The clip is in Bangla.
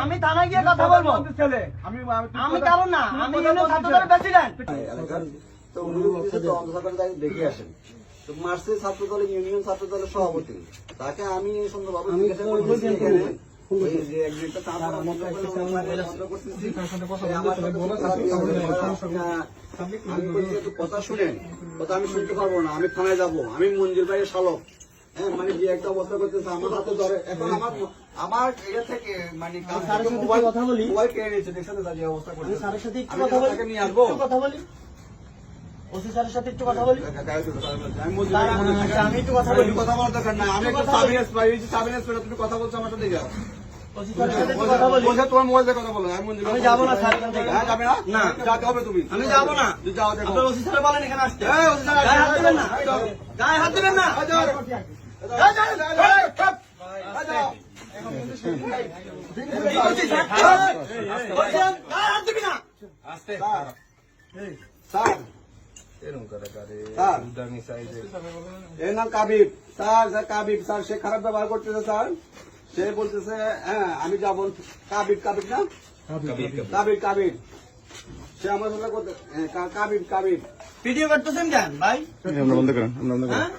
আমি থানায় গিয়ে কথা বলবো। ছেলে আমি কারণ না, আমি ইউনিয়ন ছাত্রদলের প্রেসিডেন্ট। তো উনি বলতেছে তো অন্ধকারে দেখে আসেন। তো মার্চের ছাত্র দলের ইউনিয়ন ছাত্র দলের সভাপতি, তাকে আমি সুন্দরভাবে জিজ্ঞাসা করতেছি এখানে ওই যে একজনটা তারপর আমি বলছি একটু কথা শুনেন, কথা আমি শুনতে পারবো না, আমি থানায় যাবো, আমি মঞ্জুর ভাইয়ের শালক। হ্যাঁ, মানে যে একটা অবস্থা করতেছে আমার হাতে ধরে, এখন আমার এটা থেকে মানে কথা বলি, মোবাইল কেড়ে নিয়েছে, দেখছেন যে অবস্থা করতেছে। স্যারের সাথে একটু কথা বলি, নিয়ে আসবো, কথা বলি, ওসি স্যারের সাথে একটু কথা বলি। আমি একটু কথা বলি, কথা বলার দরকার নাই, আমি একটু সাবিনেস পাই, সাবিনেস পেলে তুমি কথা বলছো আমার সাথে। ওসি স্যারের সাথে একটু কথা বলি। তোমার মোবাইল দিয়ে কথা বলো। আমি যাবো না স্যার এখান থেকে। যাবে না? না, যাতে হবে তুমি। আমি যাবো না। যাও, দেখো। আপনার ওসি স্যার বলেন এখানে আসতে। ওসি স্যার, গায়ে হাত দিবেন না, গায়ে হাত দিবেন না। এর নাম কাবিব স্যার, কাবিব স্যার, সে খারাপ ব্যবহার করতেছে স্যার। সে বলতেছে হ্যাঁ আমি যাবো। কাবিব, কাবিব না, কাবিব, কাবিব, সে আমার সাথে কাবিব, কাবিব। ভিডিও করতেছেন কেন ভাই? আমরা বন্ধ করেন, আমরা বন্ধ করেন। হ্যাঁ?